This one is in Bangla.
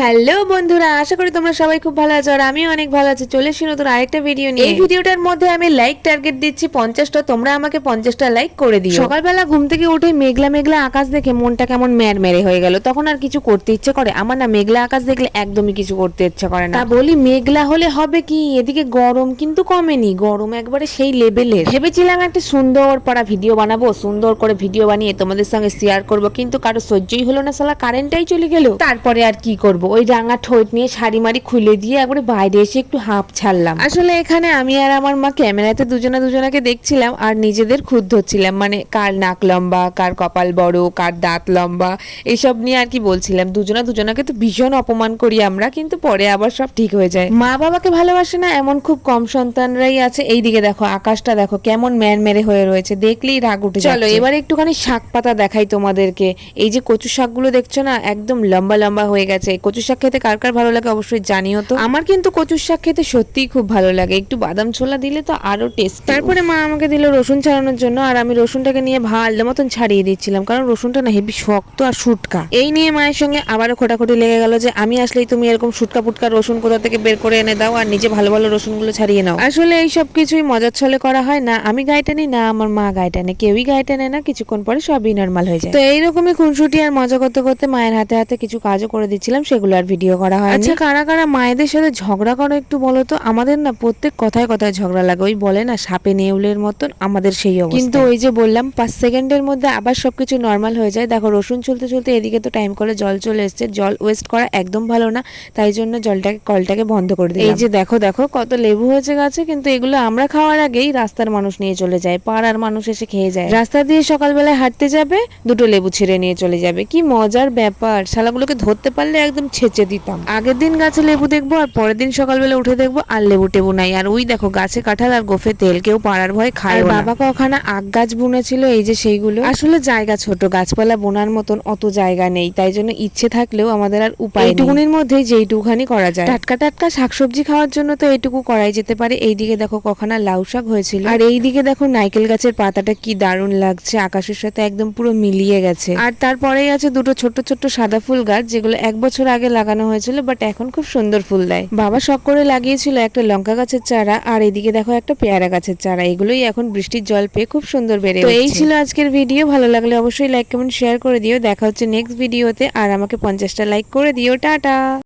হ্যালো বন্ধুরা, আশা করি তোমরা সবাই খুব ভালো আছো আর আমিও অনেক ভালো আছি। চলে এসেছি নতুন আরেকটা ভিডিও নিয়ে। এই ভিডিওটার মধ্যে আমি লাইক টার্গেট দিচ্ছি 50টা। তোমরা আমাকে 50টা লাইক করে দিও। সকালবেলা ঘুম থেকে উঠে মেঘলা মেঘলা আকাশ দেখে মনটা কেমন ম্যাড়মেড়ে হয়ে গেল। তখন আর কিছু করতে ইচ্ছে করে? আমার না মেঘলা আকাশ দেখলে একদমই কিছু করতে ইচ্ছে করে না। তা বলি মেঘলা হলে হবে কি, এদিকে গরম কিন্তু কমেনি, গরম একবারে সেই লেভেলের। ভেবেছিলাম একটা সুন্দর পাড়া ভিডিও বানাবো, সুন্দর করে ভিডিও বানিয়ে তোমাদের সঙ্গে শেয়ার করব, কিন্তু কারো সহ্যই হলো না, শালা কারেন্টটাই চলে গেল। তারপরে আর কি করব, ওই রাঙা ঠোঁট নিয়ে শাড়ি মারি খুলে দিয়ে একবারে বাইরে এসে একটু হাঁপ ছাড়লাম। আসলে এখানে আমি আর আমার মা ক্যামেরাতে দুজনাকে দেখছিলাম আর নিজেদের খুদ ধরছিলাম, মানে কার নাক লম্বা, কার কপাল বড়, কার দাঁত লম্বা, এইসব নিয়ে আর কি বলছিলাম। দুজনাকে তো ভীষণ অপমান করি আমরা, কিন্তু পরে আবার সব ঠিক হয়ে যায়। মা বাবাকে ভালোবাসে না এমন খুব কম সন্তানরাই আছে। এইদিকে দেখো আকাশটা দেখো কেমন ম্যাড়মেড়ে হয়ে রয়েছে, দেখলেই রাগ উঠে যায়। চলো এবার একটুখানি শাক পাতা দেখাই তোমাদেরকে। এই যে কচু শাকগুলো দেখছো না, একদম লম্বা লম্বা হয়ে গেছে। কচু শাক খেতে কার কার ভালো লাগে অবশ্যই জানিও তো। আমার কিন্তু কচুর শাক খেতে সত্যিই খুব ভালো লাগে, একটু বাদাম ছোলা দিলে তো আরো টেস্ট। তারপরে মা আমাকে দিল রসুন ছাড়ানোর জন্য, আর আমি রসুনটাকে নিয়ে ভালো মতন ছাড়িয়ে দিচ্ছিলাম, কারণ রসুনটা না হেবি শক্ত আর শুটকা। এই নিয়ে মায়ের সঙ্গে আবারও খোটাখুটি লেগে গেল যে আমি আসলেই তুমি এরকম শুটকা পুটকা রসুন কোথা থেকে বের করে এনে দাও আর নিজে ভালো ভালো রসুনগুলো ছাড়িয়ে নাও। আসলে এই সব কিছুই মজার ছলে করা হয়, না আমি গায়ে টানি না আমার মা গায়ে টানে, কেউই গায়ে টানে না। কিছুক্ষণ পরে সবই নর্মাল হয়ে যায়। তো এইরকমই খুনসুটি আর মজা করতে করতে মায়ের হাতে হাতে কিছু কাজও করে দিচ্ছিলাম, সেগুলো আর ভিডিও করা হয়। আচ্ছা কারা কারা মায়েদের সাথে ঝগড়া করো একটু বলো তো। আমাদের না প্রত্যেক কথায় কথায় ঝগড়া লাগে, ওই বলে না সাপে নেউলের মতন আমাদের সেই অবস্থা। কিন্তু ওই যে বললাম 5 সেকেন্ডের মধ্যে আবার সবকিছু নর্মাল হয়ে যায়। দেখো রসুন চলতে চলতে এদিকে তো টাইম করে জল চলে এসছে। জল ওয়েস্ট করা একদম ভালো না, তাই জন্য কলটাকে বন্ধ করে দিই। এই যে দেখো দেখো কত লেবু হয়েছে গাছে, কিন্তু এগুলো আমরা খাওয়ার আগেই রাস্তার মানুষ নিয়ে চলে যায়, পাড়ার মানুষ এসে খেয়ে যায়। রাস্তা দিয়ে সকালবেলায় হাঁটতে যাবে, দুটো লেবু ছিঁড়ে নিয়ে চলে যাবে। কি মজার ব্যাপার, শালাগুলোকে ধরতে পারলে একদম ছেঁচে দিতাম। আগের দিন গাছে লেবু দেখবো আর পরের দিন সকালবেলা উঠে দেখবো আর লেবু টেবু নাই। আর ওই দেখো গাছে কাঁঠাল আর গোফে তেল, কেউ পাড়ার ভয় খায়। বাবাকে ওখানে আখ গাছ বুনেছিল, এই যে সেইগুলো। আসলে জায়গা ছোট, গাছপালা বোনার মতন অত জায়গা নেই, তাই জন্য ইচ্ছে থাকলেও আমাদের আর উপায় নেই। এইটুকুনির মধ্যেই যেইটুখানি করা যায়। টাটকা টাটকা শাকসবজি খাওয়ার জন্য তো এইটুকু করাই যেতে পারে। এইদিকে দেখো কখানা লাউ শাক হয়েছিল, আর এইদিকে দেখো নারকেল গাছের পাতাটা কি দারুণ লাগছে, আকাশের সাথে একদম পুরো মিলিয়ে গেছে। আর তারপরেই আছে দুটো ছোট্ট ছোট্ট সাদা ফুল গাছ, যেগুলো 1 বছর আগে লাগানো হয়েছিল, বাট এখন খুব সুন্দর ফুল দেয়। বাবা শখ করে লাগিয়েছিল একটা লঙ্কা গাছের চারা, আর এদিকে দেখো একটা পেয়ারা গাছের চারা। এগুলোই এখন বৃষ্টির জল পেয়ে খুব সুন্দর বেড়ে উঠছে। তো এই ছিল আজকের ভিডিও। ভালো লাগলে অবশ্যই লাইক কমেন্ট শেয়ার করে দিও। দেখা হচ্ছে নেক্সট ভিডিওতে, আর আমাকে 50টা লাইক করে দিও। টাটা।